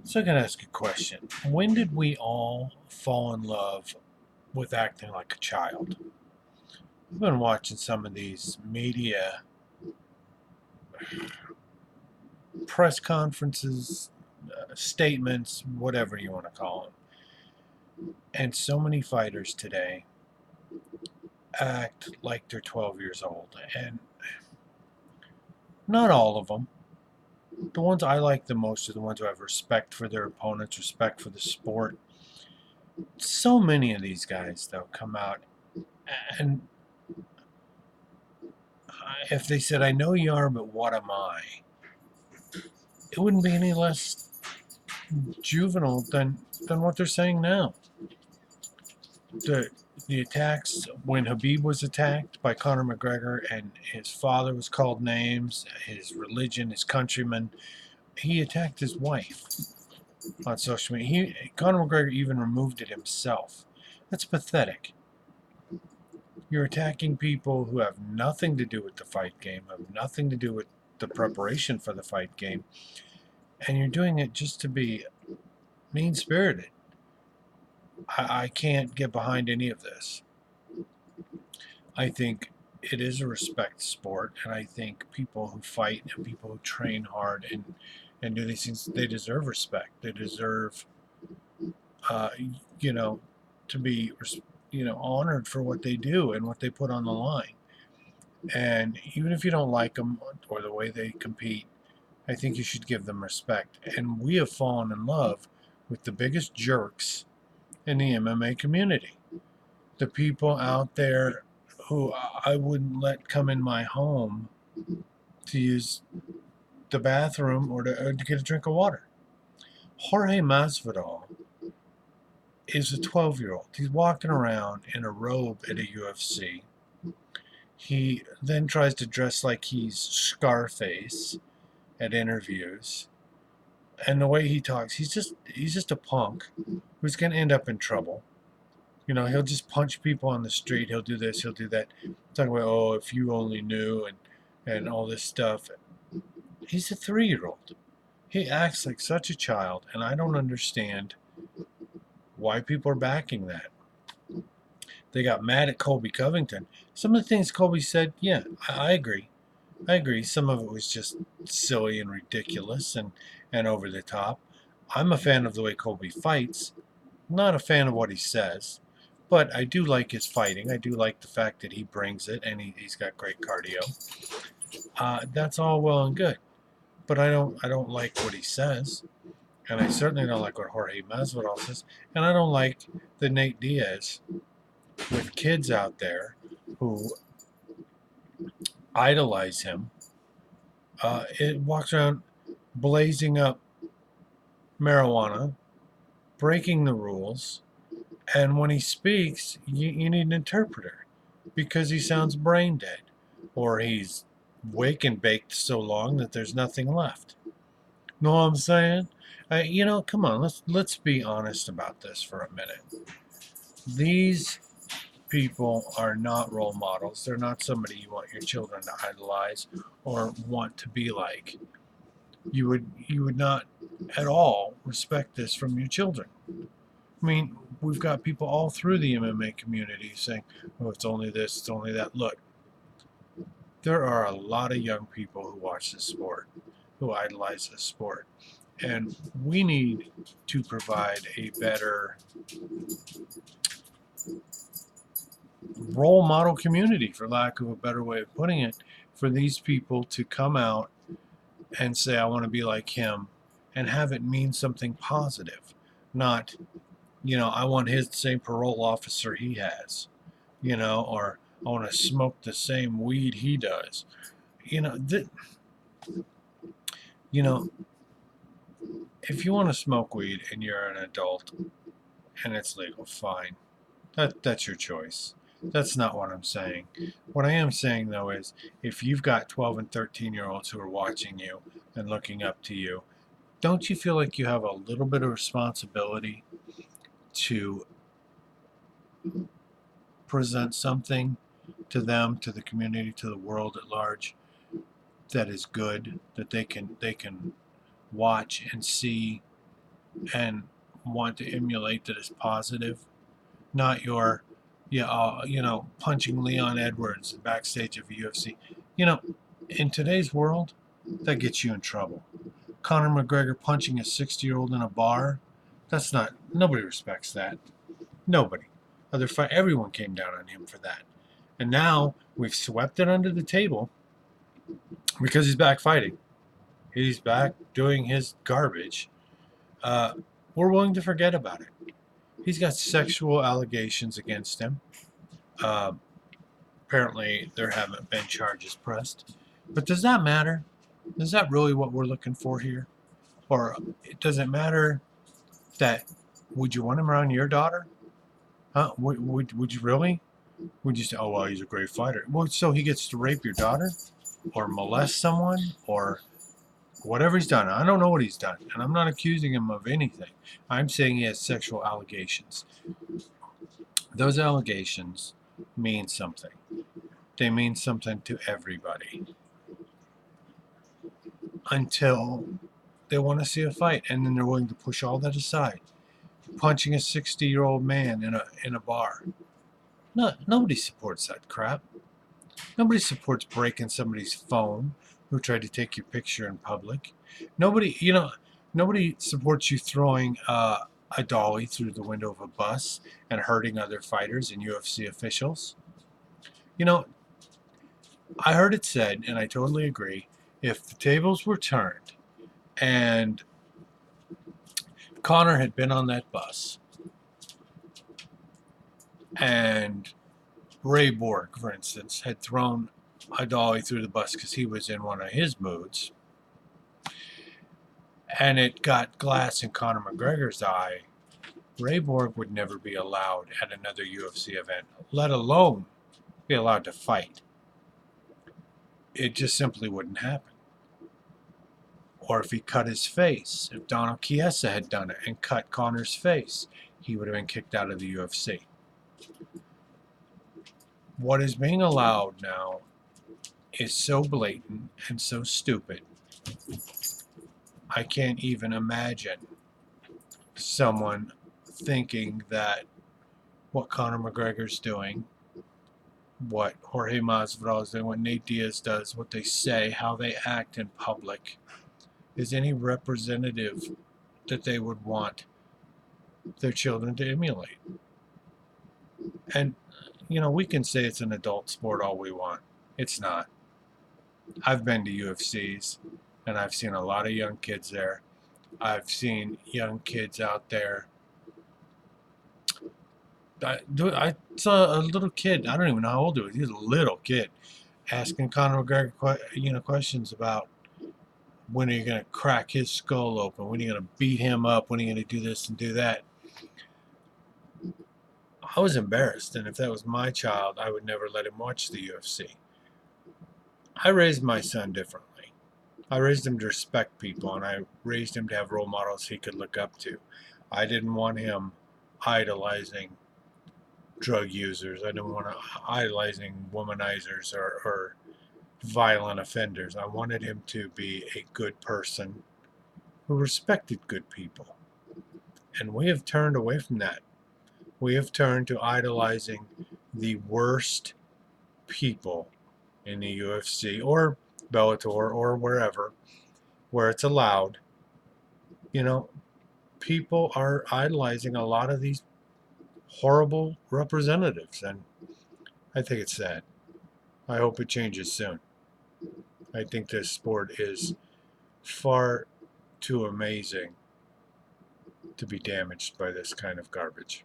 So I gotta ask a question. When did we all fall in love with acting like a child? I've been watching some of these media press conferences, statements, whatever you want to call them. And so many fighters today act like they're 12 years old. And not all of them. The ones I like the most are the ones who have respect for their opponents, respect for the sport. So many of these guys, though, come out and if they said, I know you are, but what am I? It wouldn't be any less juvenile than what they're saying now. The the attacks when Habib was attacked by Conor McGregor and his father was called names, his religion, his countrymen. He attacked his wife on social media. Conor McGregor even removed it himself. That's pathetic. You're attacking people who have nothing to do with the fight game, have nothing to do with the preparation for the fight game, and you're doing it just to be mean spirited. I can't get behind any of this. I think it is a respect sport, and I think people who fight and people who train hard and do these things, they deserve respect. They deserve, uh, you know, to be, honored for what they do and what they put on the line. And even if you don't like them or the way they compete, I think you should give them respect. And we have fallen in love with the biggest jerks in the MMA community. The people out there who I wouldn't let come in my home to use the bathroom or to get a drink of water. Jorge Masvidal is a 12-year-old. He's walking around in a robe at a UFC. He then tries to dress like he's Scarface at interviews. And the way he talks, he's just a punk who's going to end up in trouble. He'll just punch people on the street. He'll do this. He'll do that. Talking about, oh, if you only knew, and all this stuff. He's a 3-year-old. He acts like such a child, and I don't understand why people are backing that. They got mad at Colby Covington. Some of the things Colby said, yeah, I agree. I agree. Some of it was just silly and ridiculous and over the top. I'm a fan of the way Colby fights, not a fan of what he says. But I do like his fighting. I do like the fact that he brings it and he's got great cardio. That's all well and good. But I don't like what he says. And I certainly don't like what Jorge Masvidal says. And I don't like the Nate Diaz with kids out there who idolize him. It walks around blazing up marijuana, breaking the rules, and when he speaks, you need an interpreter because he sounds brain dead, or he's wake and baked so long that there's nothing left. Know what I'm saying? Come on, let's be honest about this for a minute. These people are not role models. They're not somebody you want your children to idolize or want to be like. You would not at all respect this from your children. I mean, we've got people all through the MMA community saying, "Oh, it's only this, it's only that." Look, there are a lot of young people who watch this sport, who idolize this sport, and we need to provide a better role model community, for lack of a better way of putting it, for these people to come out and say, I want to be like him, and have it mean something positive, not, I want his same parole officer he has, or I want to smoke the same weed he does. You know, th- you know, if you want to smoke weed and you're an adult and it's legal, fine. That's your choice. That's not what I'm saying. What I am saying though is if you've got 12 and 13-year-olds who are watching you and looking up to you, don't you feel like you have a little bit of responsibility to present something to them, to the community, to the world at large that is good, that they can watch and see and want to emulate that is positive, not your, yeah, punching Leon Edwards backstage of UFC. You know, in today's world, that gets you in trouble. Conor McGregor punching a 60-year-old in a bar, that's not, nobody respects that. Nobody. Everyone came down on him for that. And now we've swept it under the table because he's back fighting. He's back doing his garbage. Uh, we're willing to forget about it. He's got sexual allegations against him. Uh, Apparently, there haven't been charges pressed. But does that matter? Is that really what we're looking for here? Or does it matter that, would you want him around your daughter? Huh? Would you really? Would you say, oh, well, he's a great fighter? Well, so he gets to rape your daughter? Or molest someone? Or whatever he's done. I don't know what he's done. And I'm not accusing him of anything. I'm saying he has sexual allegations. Those allegations mean something. They mean something to everybody. Until they want to see a fight, and then they're willing to push all that aside. Punching a 60-year-old man in a bar. No, nobody supports that crap. Nobody supports breaking somebody's phone who tried to take your picture in public. Nobody supports you throwing a dolly through the window of a bus and hurting other fighters and UFC officials. You know, I heard it said, and I totally agree, if the tables were turned and Connor had been on that bus and Ray Borg, for instance, had thrown a dolly through the bus because he was in one of his moods, and it got glass in Conor McGregor's eye, Ray Borg would never be allowed at another UFC event, let alone be allowed to fight. It just simply wouldn't happen. Or if he cut his face, if Donald Chiesa had done it and cut Conor's face, he would have been kicked out of the UFC. What is being allowed now is so blatant and so stupid. I can't even imagine someone thinking that what Conor McGregor's doing, what Jorge Masvidal is doing, what Nate Diaz does, what they say, how they act in public, is any representative that they would want their children to emulate. And, we can say it's an adult sport all we want. It's not. I've been to UFCs, and I've seen a lot of young kids there. I've seen young kids out there. I saw a little kid. I don't even know how old he was. He was a little kid asking Conor McGregor, questions about when are you going to crack his skull open? When are you going to beat him up? When are you going to do this and do that? I was embarrassed, and if that was my child, I would never let him watch the UFC. I raised my son differently. I raised him to respect people, and I raised him to have role models he could look up to. I didn't want him idolizing drug users. I didn't want to idolizing womanizers or violent offenders. I wanted him to be a good person who respected good people. And we have turned away from that. We have turned to idolizing the worst people in the UFC or Bellator or wherever, where it's allowed. People are idolizing a lot of these horrible representatives, and I think it's sad. I hope it changes soon. I think this sport is far too amazing to be damaged by this kind of garbage.